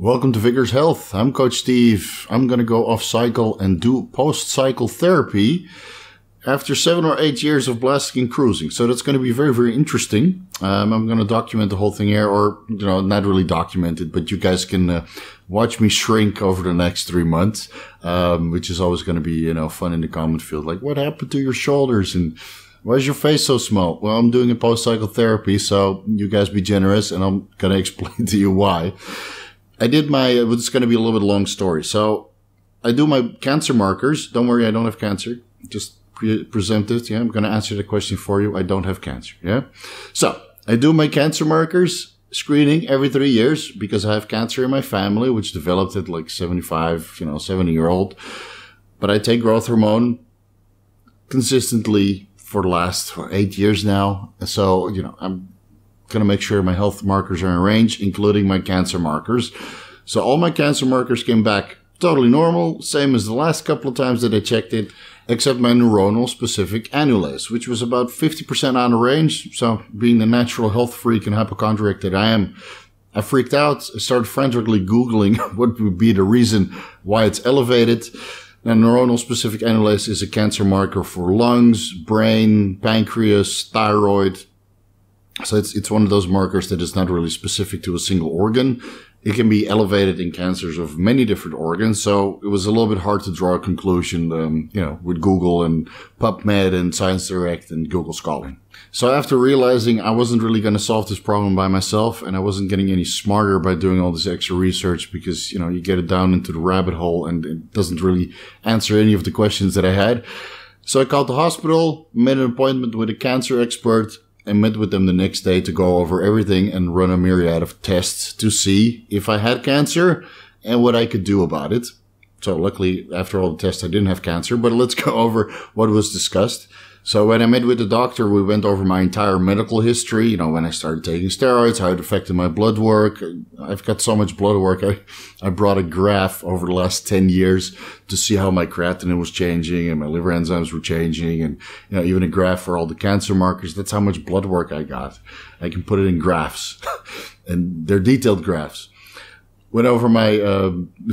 Welcome to Vigorous Health. I'm Coach Steve. I'm going to go off cycle and do post-cycle therapy after 7 or 8 years of blasting and cruising. So that's going to be very, very interesting. I'm going to document the whole thing here, or, not really document it, but you guys can watch me shrink over the next 3 months, which is always going to be, fun in the comment field. Like, what happened to your shoulders? And why is your face so small? Well, I'm doing a post-cycle therapy, so you guys be generous, and I'm going to explain to you why. I did it's going to be a little bit long story. So I do my cancer markers. Don't worry, I don't have cancer. Just presumptive. Yeah, I'm going to answer the question for you. I don't have cancer. Yeah. So I do my cancer markers screening every 3 years because I have cancer in my family, which developed at like 75, 70-year-old. But I take growth hormone consistently for the last 8 years now. So, I'm going to make sure my health markers are in range, including my cancer markers. So all my cancer markers came back totally normal, same as the last couple of times that I checked it, except my neuronal specific annulase, which was about 50% out of range. So being the natural health freak and hypochondriac that I am, I freaked out. I started frantically Googling what would be the reason why it's elevated. Now, neuronal specific annulase is a cancer marker for lungs, brain, pancreas, thyroid. So it's one of those markers that is not really specific to a single organ. It can be elevated in cancers of many different organs. So it was a little bit hard to draw a conclusion, with Google and PubMed and Science Direct and Google Scholar. So after realizing I wasn't really going to solve this problem by myself, and I wasn't getting any smarter by doing all this extra research because, you get it down into the rabbit hole and it doesn't really answer any of the questions that I had. So I called the hospital, made an appointment with a cancer expert, and met with them the next day to go over everything and run a myriad of tests to see if I had cancer and what I could do about it. So luckily, after all the tests, I didn't have cancer, but let's go over what was discussed. So when I met with the doctor, we went over my entire medical history, when I started taking steroids, how it affected my blood work. I've got so much blood work. I brought a graph over the last 10 years to see how my creatinine was changing and my liver enzymes were changing, and, even a graph for all the cancer markers. That's how much blood work I got. I can put it in graphs and they're detailed graphs. Went over my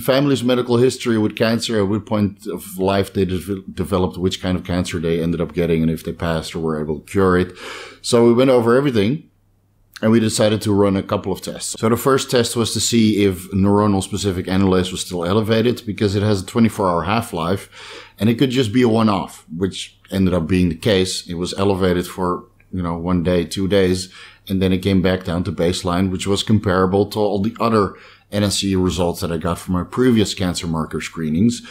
family's medical history with cancer, at what point of life they developed, which kind of cancer they ended up getting, and if they passed or were able to cure it. So we went over everything, and we decided to run a couple of tests. So the first test was to see if neuronal specific annulase was still elevated, because it has a 24-hour half-life, and it could just be a one-off, which ended up being the case. It was elevated for 1 day, 2 days, and then it came back down to baseline, which was comparable to all the other NSE results that I got from my previous cancer marker screenings.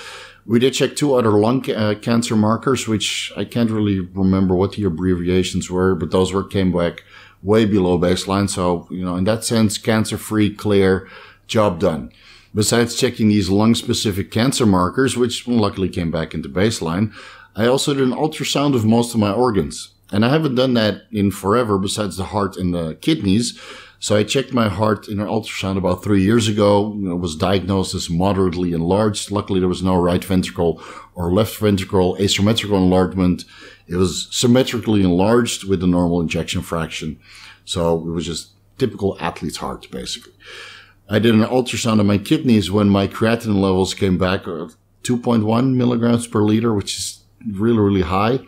We did check 2 other lung cancer markers, which I can't really remember what the abbreviations were, but those came back way below baseline. So, in that sense, cancer-free, clear, job done. Besides checking these lung-specific cancer markers, which luckily came back into baseline, I also did an ultrasound of most of my organs. And I haven't done that in forever, besides the heart and the kidneys. So I checked my heart in an ultrasound about 3 years ago. It was diagnosed as moderately enlarged. Luckily, there was no right ventricle or left ventricle asymmetrical enlargement. It was symmetrically enlarged with a normal ejection fraction. So it was just typical athlete's heart, basically. I did an ultrasound of my kidneys when my creatinine levels came back 2.1 milligrams per liter, which is really, really high.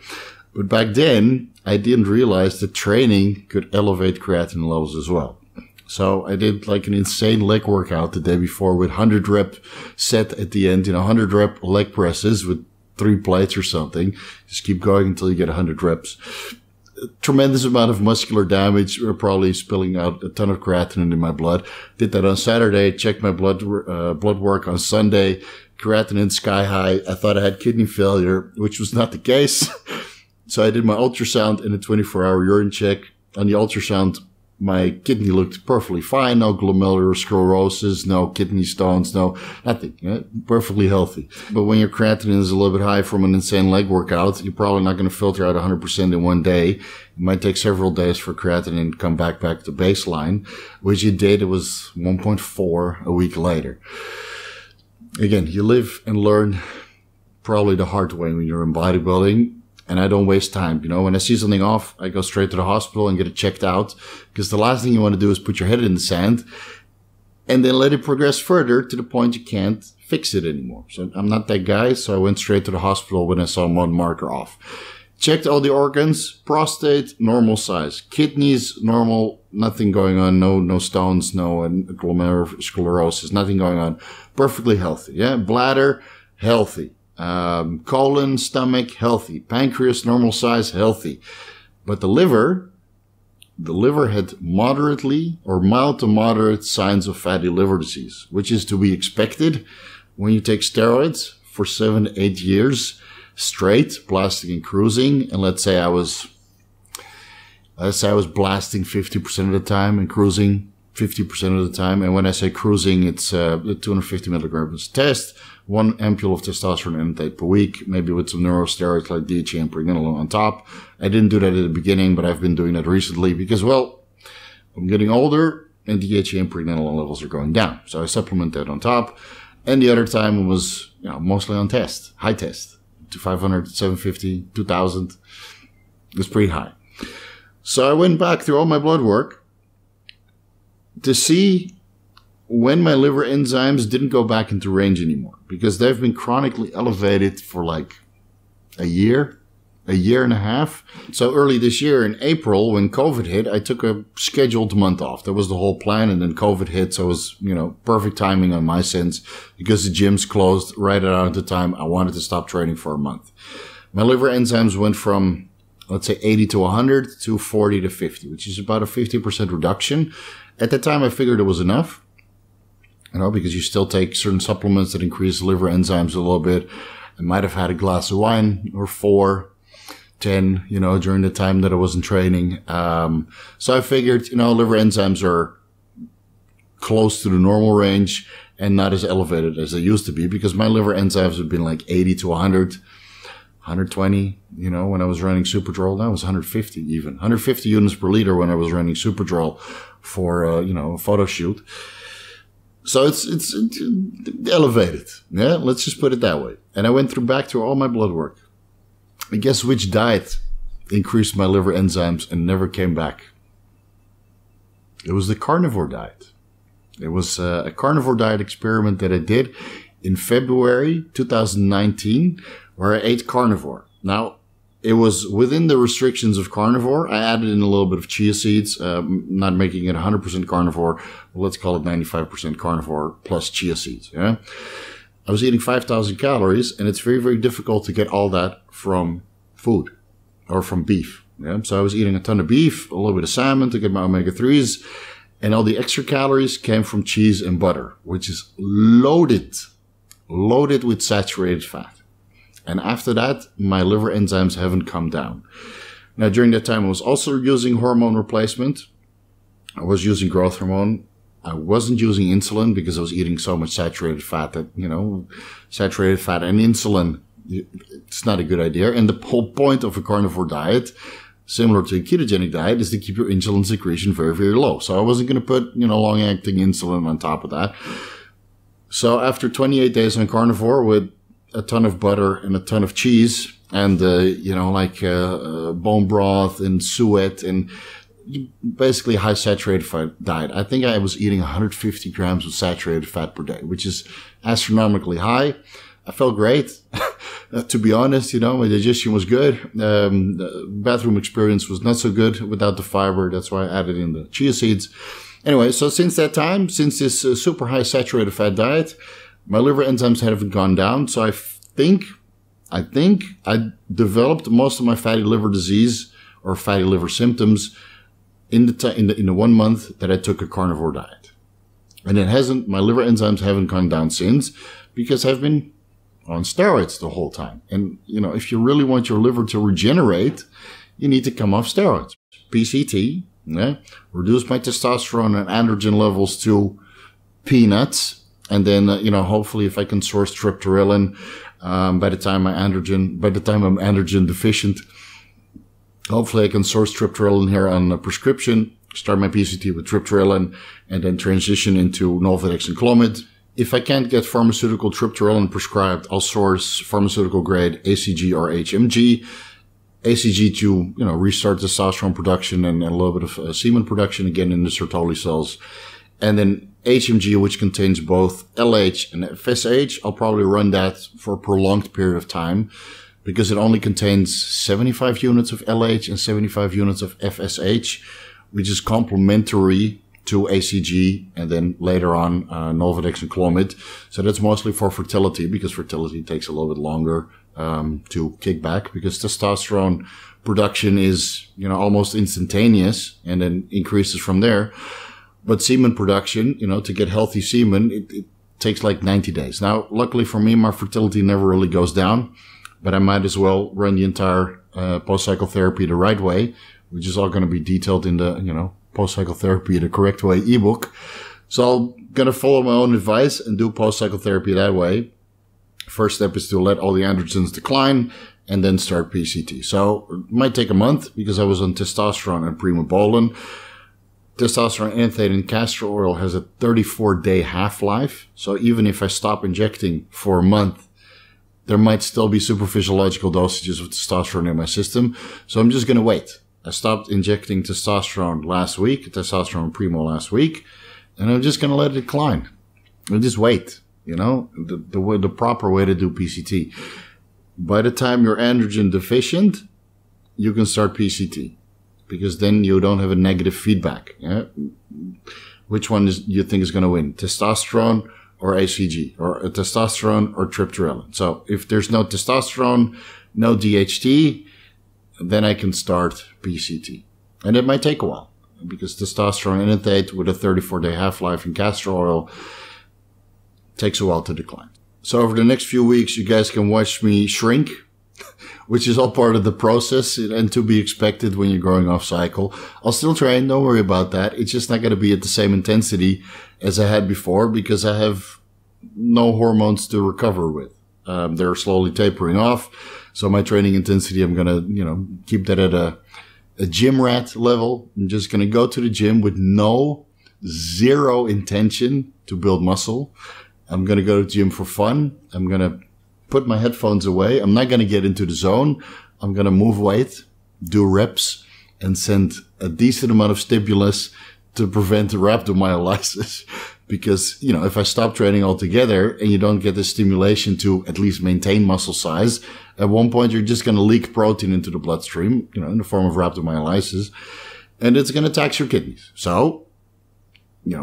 But back then, I didn't realize that training could elevate creatinine levels as well. So I did like an insane leg workout the day before with 100 rep set at the end, 100 rep leg presses with 3 plates or something. Just keep going until you get 100 reps. A tremendous amount of muscular damage. We're probably spilling out a ton of creatinine in my blood. Did that on Saturday, checked my blood work on Sunday. Creatinine sky high. I thought I had kidney failure, which was not the case. So I did my ultrasound and a 24-hour urine check. On the ultrasound, my kidney looked perfectly fine. No glomerular sclerosis, no kidney stones, no nothing. Yeah? Perfectly healthy. But when your creatinine is a little bit high from an insane leg workout, you're probably not going to filter out 100% in 1 day. It might take several days for creatinine to come back to baseline, which it did. It was 1.4 a week later. Again, you live and learn probably the hard way when you're in bodybuilding. And I don't waste time. When I see something off, I go straight to the hospital and get it checked out. Because the last thing you want to do is put your head in the sand and then let it progress further to the point you can't fix it anymore. So I'm not that guy, so I went straight to the hospital when I saw one marker off. Checked all the organs, prostate, normal size. Kidneys, normal, nothing going on, no stones, no glomerulosclerosis, nothing going on. Perfectly healthy, yeah? Bladder, healthy. Colon, stomach, healthy. Pancreas, normal size, healthy. But the liver had moderately or mild to moderate signs of fatty liver disease, which is to be expected when you take steroids for 7 to 8 years straight, blasting and cruising. And let's say I was blasting 50% of the time and cruising 50% of the time. And when I say cruising, it's 250 milligrams test, 1 ampule of testosterone intake per week, maybe with some neurosteroids like DHEA and pregnenolone on top. I didn't do that at the beginning, but I've been doing that recently because, well, I'm getting older and DHEA and pregnenolone levels are going down. So I supplement that on top. And the other time it was, mostly on test, high test, to 500, 750, 2000. It was pretty high. So I went back through all my blood work to see when my liver enzymes didn't go back into range anymore, because they've been chronically elevated for like a year and a half. So early this year in April, when COVID hit, I took a scheduled month off. That was the whole plan. And then COVID hit. So it was, perfect timing on my sense, because the gyms closed right around the time I wanted to stop training for a month. My liver enzymes went from, let's say, 80 to 100 to 40 to 50, which is about a 50% reduction. At that time, I figured it was enough, because you still take certain supplements that increase liver enzymes a little bit. I might have had a glass of wine or 4, 10, during the time that I wasn't training. So I figured, liver enzymes are close to the normal range and not as elevated as they used to be, because my liver enzymes have been like 80 to 100, 120, when I was running Superdrol. That was 150 even. 150 units per liter when I was running Superdrol for, a photo shoot. So it's elevated. Yeah, let's just put it that way. And I went back through all my blood work. And guess which diet increased my liver enzymes and never came back? It was the carnivore diet. It was a carnivore diet experiment that I did in February 2019, where I ate carnivore. Now, it was within the restrictions of carnivore. I added in a little bit of chia seeds, not making it 100% carnivore. Well, let's call it 95% carnivore plus chia seeds. Yeah. I was eating 5,000 calories, and it's very, very difficult to get all that from food or from beef. Yeah. So I was eating a ton of beef, a little bit of salmon to get my omega-3s, and all the extra calories came from cheese and butter, which is loaded with saturated fat. And after that, my liver enzymes haven't come down. Now, during that time, I was also using hormone replacement. I was using growth hormone. I wasn't using insulin because I was eating so much saturated fat that, saturated fat and insulin, it's not a good idea. And the whole point of a carnivore diet, similar to a ketogenic diet, is to keep your insulin secretion very, very low. So I wasn't going to put, long-acting insulin on top of that. So after 28 days on carnivore with a ton of butter and a ton of cheese and, bone broth and suet and basically high saturated fat diet, I think I was eating 150 grams of saturated fat per day, which is astronomically high. I felt great. To be honest, my digestion was good. The bathroom experience was not so good without the fiber. That's why I added in the chia seeds. Anyway, so since that time, since this super high saturated fat diet, my liver enzymes haven't gone down. So I think I developed most of my fatty liver disease or fatty liver symptoms in the 1 month that I took a carnivore diet. And my liver enzymes haven't gone down since, because I've been on steroids the whole time. And, if you really want your liver to regenerate, you need to come off steroids. PCT, reduce my testosterone and androgen levels to peanuts. And then, hopefully if I can source triptorelin, by the time I'm androgen deficient, hopefully I can source triptorelin here on a prescription, start my PCT with triptorelin, and then transition into Nolvadex and Clomid. If I can't get pharmaceutical triptorelin prescribed, I'll source pharmaceutical grade ACG or HMG. ACG to, restart testosterone production and a little bit of semen production again in the Sertoli cells. And then HMG, which contains both LH and FSH. I'll probably run that for a prolonged period of time because it only contains 75 units of LH and 75 units of FSH, which is complementary to ACG and then later on Nolvadex and Clomid. So that's mostly for fertility because fertility takes a little bit longer to kick back because testosterone production is, almost instantaneous and then increases from there. But semen production, to get healthy semen, it takes like 90 days. Now, luckily for me, my fertility never really goes down, but I might as well run the entire post-cycle therapy the right way, which is all going to be detailed in the, post-cycle therapy the correct way ebook. So I'm going to follow my own advice and do post-cycle therapy that way. First step is to let all the androgens decline and then start PCT. So it might take a month because I was on testosterone and primobolan. Testosterone, anthate, and castor oil has a 34-day half-life. So even if I stop injecting for a month, there might still be superphysiological dosages of testosterone in my system. So I'm just going to wait. I stopped injecting testosterone last week, testosterone primo last week, and I'm just going to let it decline. And just wait, the proper way to do PCT. By the time you're androgen deficient, you can start PCT because then you don't have a negative feedback. Yeah? Which one you think is going to win? Testosterone or ACG, or testosterone or triptorelin? So if there's no testosterone, no DHT, then I can start PCT. And it might take a while because testosterone enanthate with a 34-day half-life in castor oil takes a while to decline. So over the next few weeks, you guys can watch me shrink, which is all part of the process and to be expected when you're going off cycle. I'll still train. Don't worry about that. It's just not going to be at the same intensity as I had before because I have no hormones to recover with. They're slowly tapering off. So my training intensity, I'm going to, keep that at a gym rat level. I'm just going to go to the gym with zero intention to build muscle. I'm going to go to the gym for fun. I'm going to put my headphones away. I'm not going to get into the zone. I'm going to move weight, do reps, and send a decent amount of stimulus to prevent rhabdomyolysis. Because, if I stop training altogether and you don't get the stimulation to at least maintain muscle size, at one point you're just going to leak protein into the bloodstream, in the form of rhabdomyolysis, and it's going to tax your kidneys. So,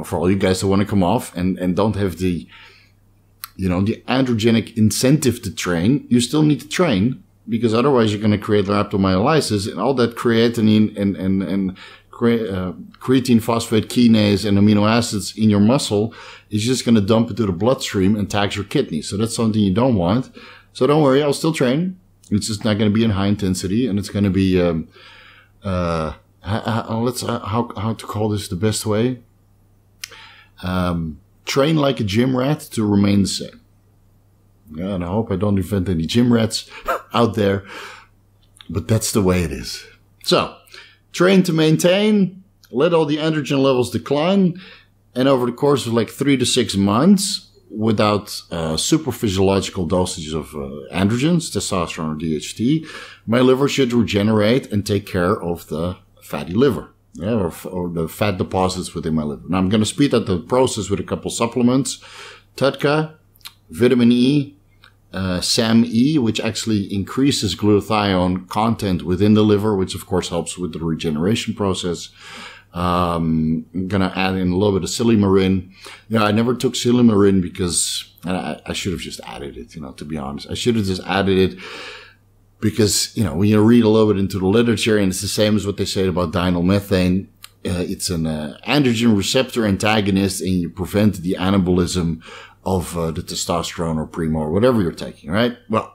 for all you guys that want to come off and don't have the androgenic incentive to train, you still need to train because otherwise you're going to create rhabdomyolysis and all that creatinine and creatine phosphate kinase and amino acids in your muscle is just going to dump into the bloodstream and tax your kidneys. So that's something you don't want. So don't worry, I'll still train. It's just not going to be in high intensity, and it's going to be how to call this the best way. Train like a gym rat to remain the same. Yeah, and I hope I don't invent any gym rats out there, but that's the way it is. So, train to maintain, let all the androgen levels decline, and over the course of like 3 to 6 months, without super physiological dosages of androgens, testosterone or DHT, my liver should regenerate and take care of the fatty liver, or the fat deposits within my liver. Now I'm going to speed up the process with a couple supplements, TUDCA, vitamin E, SAM-E, which actually increases glutathione content within the liver, which of course helps with the regeneration process. I'm going to add in a little bit of silymarin. I never took silymarin because I should have just added it, to be honest. I should have just added it because, when you read a little bit into the literature, and it's the same as what they say about dinyl-methane, it's an androgen receptor antagonist, and you prevent the anabolism of the testosterone or primo or whatever you're taking, right? Well,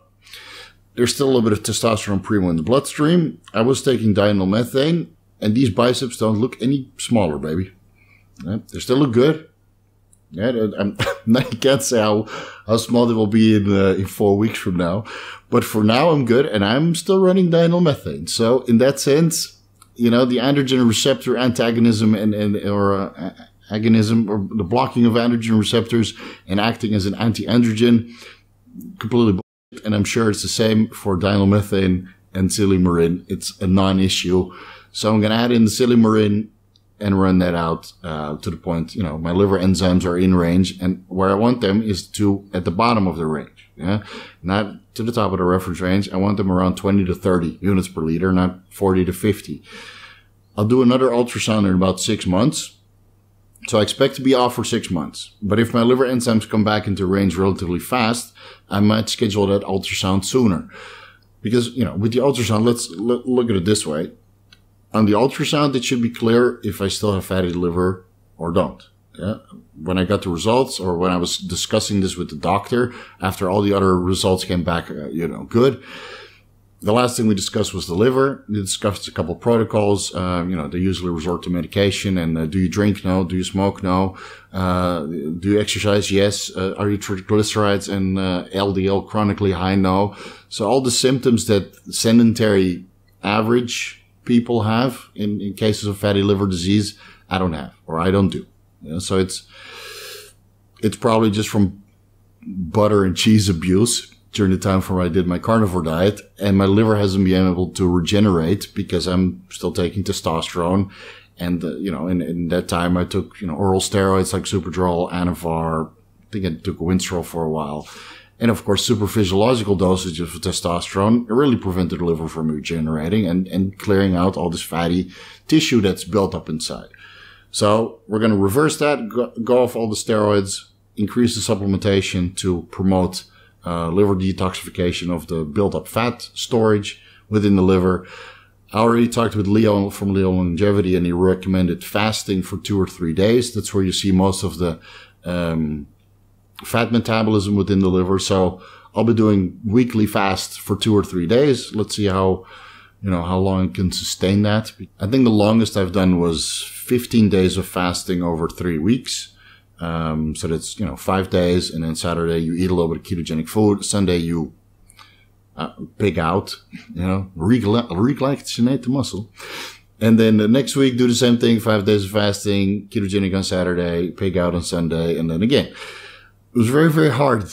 there's still a little bit of testosterone primo in the bloodstream. I was taking dinyl-methane, and these biceps don't look any smaller, baby. Yeah, they still look good. Yeah, I can't say how small they will be in 4 weeks from now. But for now, I'm good, and I'm still running dinyl-methane. So in that sense, the androgen receptor antagonism or agonism, or the blocking of androgen receptors and acting as an anti-androgen, completely bullshit. And I'm sure it's the same for dinyl-methane and silymarin. It's a non-issue. So I'm going to add in the silymarin and run that out to the point, my liver enzymes are in range. And where I want them is at the bottom of the range. Yeah, not to the top of the reference range. I want them around 20 to 30 units per liter, not 40 to 50. I'll do another ultrasound in about 6 months. So I expect to be off for 6 months. But if my liver enzymes come back into range relatively fast, I might schedule that ultrasound sooner. Because, with the ultrasound, let's look at it this way. On the ultrasound, it should be clear if I still have fatty liver or don't. Yeah. When I got the results, or when I was discussing this with the doctor, after all the other results came back, good. The last thing we discussed was the liver. We discussed a couple of protocols. They usually resort to medication. And do you drink? No. Do you smoke? No. Do you exercise? Yes. Are your triglycerides and LDL chronically high? No. So all the symptoms that sedentary average people have in cases of fatty liver disease, I don't have, or I don't do. So it's probably just from butter and cheese abuse during the time when I did my carnivore diet, and my liver hasn't been able to regenerate because I'm still taking testosterone. And, in that time I took, oral steroids like Superdrol, Anavar. I think I took Winstrol for a while. And of course, super physiological dosages of testosterone really prevented the liver from regenerating and clearing out all this fatty tissue that's built up inside. So we're going to reverse that, go off all the steroids, increase the supplementation to promote liver detoxification of the built-up fat storage within the liver. I already talked with Leo from Leo Longevity, and he recommended fasting for 2 or 3 days. That's where you see most of the fat metabolism within the liver. So I'll be doing weekly fasts for 2 or 3 days. Let's see how long I can sustain that. I think the longest I've done was 15 days of fasting over 3 weeks. So that's, 5 days, and then Saturday you eat a little bit of ketogenic food. Sunday you pig out, reglycogenate the muscle. And then the next week do the same thing, 5 days of fasting, ketogenic on Saturday, pig out on Sunday, and then again. It was very, very hard.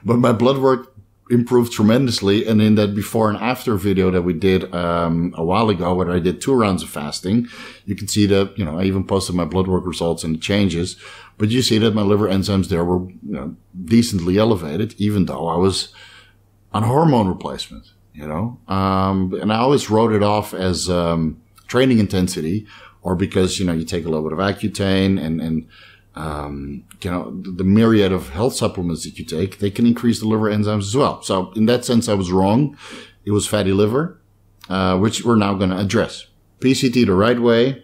But my blood work improved tremendously. And in that before and after video that we did a while ago, where I did 2 rounds of fasting, you can see that, I even posted my blood work results and the changes. But you see that my liver enzymes there were, decently elevated, even though I was on hormone replacement, and I always wrote it off as training intensity, or because, you take a little bit of Accutane and the myriad of health supplements that you take, they can increase the liver enzymes as well. So in that sense, I was wrong. It was fatty liver, which we're now going to address. PCT the right way,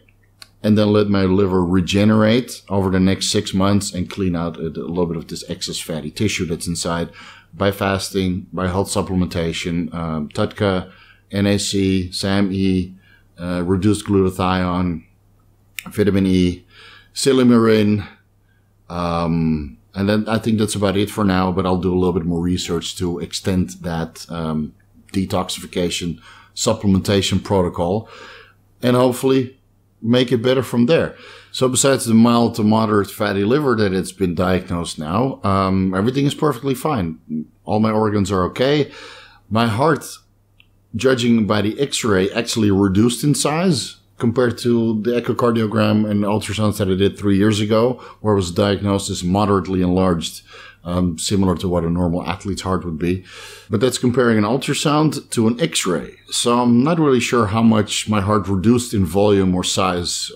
and then let my liver regenerate over the next 6 months and clean out a little bit of this excess fatty tissue that's inside by fasting, by health supplementation, TUDCA, NAC, SAMe, reduced glutathione, vitamin E, silymarin. And then I think that's about it for now, but I'll do a little bit more research to extend that detoxification supplementation protocol and hopefully make it better from there. So besides the mild to moderate fatty liver that it's been diagnosed now, everything is perfectly fine. All my organs are okay. My heart, judging by the x-ray, actually reduced in size compared to the echocardiogram and ultrasounds that I did 3 years ago, where it was diagnosed as moderately enlarged, similar to what a normal athlete's heart would be. But that's comparing an ultrasound to an x-ray. So I'm not really sure how much my heart reduced in volume or size,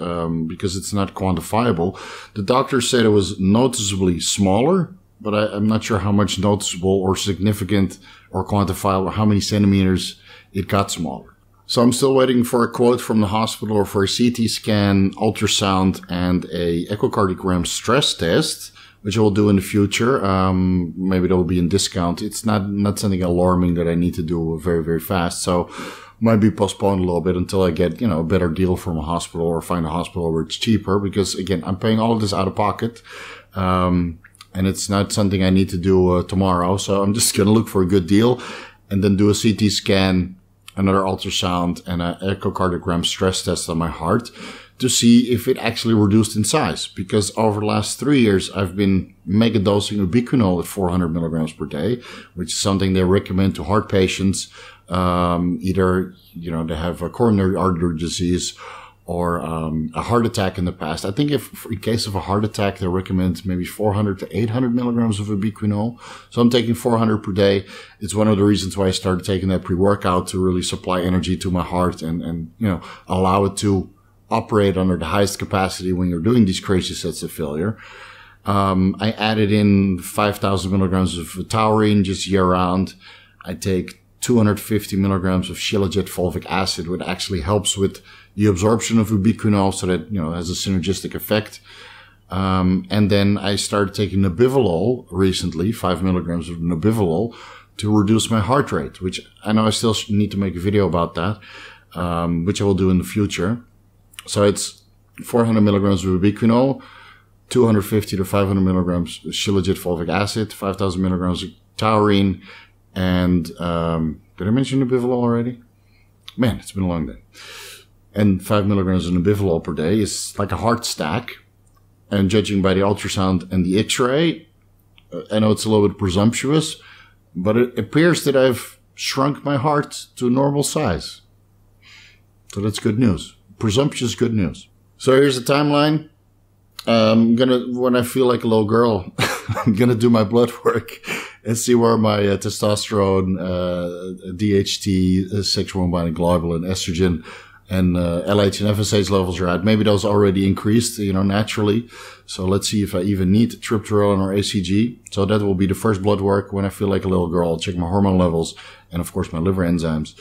because it's not quantifiable. The doctor said it was noticeably smaller, but I'm not sure how much noticeable or significant or quantifiable, how many centimeters it got smaller. So I'm still waiting for a quote from the hospital or for a CT scan, ultrasound, and a echocardiogram stress test, which I will do in the future. Maybe that will be in discount. It's not something alarming that I need to do very, very fast. So might be postponed a little bit until I get, a better deal from a hospital or find a hospital where it's cheaper. Because again, I'm paying all of this out of pocket. And it's not something I need to do tomorrow. So I'm just going to look for a good deal and then do a CT scan, another ultrasound, and an echocardiogram stress test on my heart to see if it actually reduced in size. Because over the last 3 years, I've been megadosing ubiquinol at 400 milligrams per day, which is something they recommend to heart patients, either, they have a coronary artery disease or a heart attack in the past. I think if in case of a heart attack, they recommend maybe 400 to 800 milligrams of ubiquinol. So I'm taking 400 per day. It's one of the reasons why I started taking that pre-workout, to really supply energy to my heart and allow it to operate under the highest capacity when you're doing these crazy sets of failure. I added in 5,000 milligrams of taurine just year round. I take 250 milligrams of shilajit fulvic acid, which actually helps with the absorption of ubiquinol, so that, has a synergistic effect. And then I started taking nebivolol recently, 5 milligrams of nebivolol, to reduce my heart rate, which I know I still need to make a video about that, which I will do in the future. So it's 400 milligrams of ubiquinol, 250 to 500 milligrams of shilajit fulvic acid, 5,000 milligrams of taurine, and did I mention nebivolol already? Man, it's been a long day. And 5 milligrams of nebivolol per day is like a heart stack. And judging by the ultrasound and the X-ray, I know it's a little bit presumptuous, but it appears that I've shrunk my heart to a normal size. So that's good news. Presumptuous good news. So here's the timeline. When I feel like a little girl, I'm gonna do my blood work and see where my testosterone, DHT, sexual binding globulin, estrogen, and LH and FSH levels are at. Maybe those already increased, naturally. So let's see if I even need triptorelin or ACG. So that will be the first blood work. When I feel like a little girl, I'll check my hormone levels and, of course, my liver enzymes.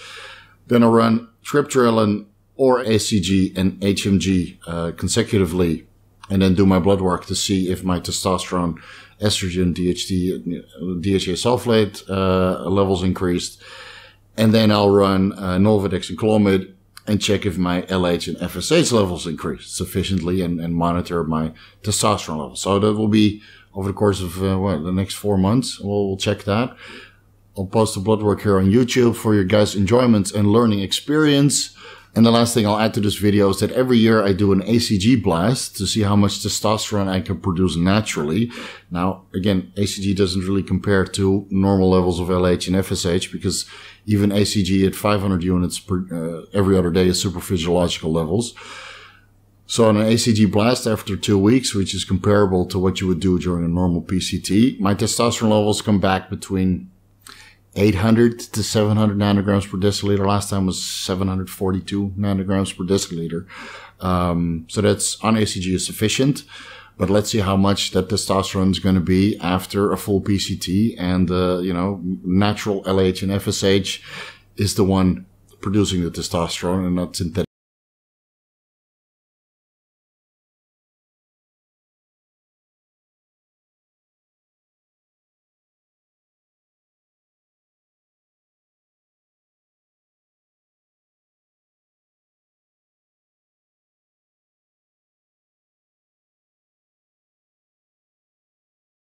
Then I'll run triptorelin or ACG and HMG consecutively, and then do my blood work to see if my testosterone, estrogen, DHT, DHA sulfate levels increased. And then I'll run Nolvadex and Clomid and check if my LH and FSH levels increased sufficiently, and monitor my testosterone levels. So that will be over the course of the next 4 months. We'll check that. I'll post the blood work here on YouTube for your guys' enjoyment and learning experience. And the last thing I'll add to this video is that every year I do an ACG blast to see how much testosterone I can produce naturally. Now, again, ACG doesn't really compare to normal levels of LH and FSH, because even ACG at 500 units per every other day is super physiological levels. So on an ACG blast after 2 weeks, which is comparable to what you would do during a normal PCT, my testosterone levels come back between 800 to 700 nanograms per deciliter. Last time was 742 nanograms per deciliter. So that's on ACG is sufficient, but let's see how much that testosterone is going to be after a full PCT. And, natural LH and FSH is the one producing the testosterone and not synthetic.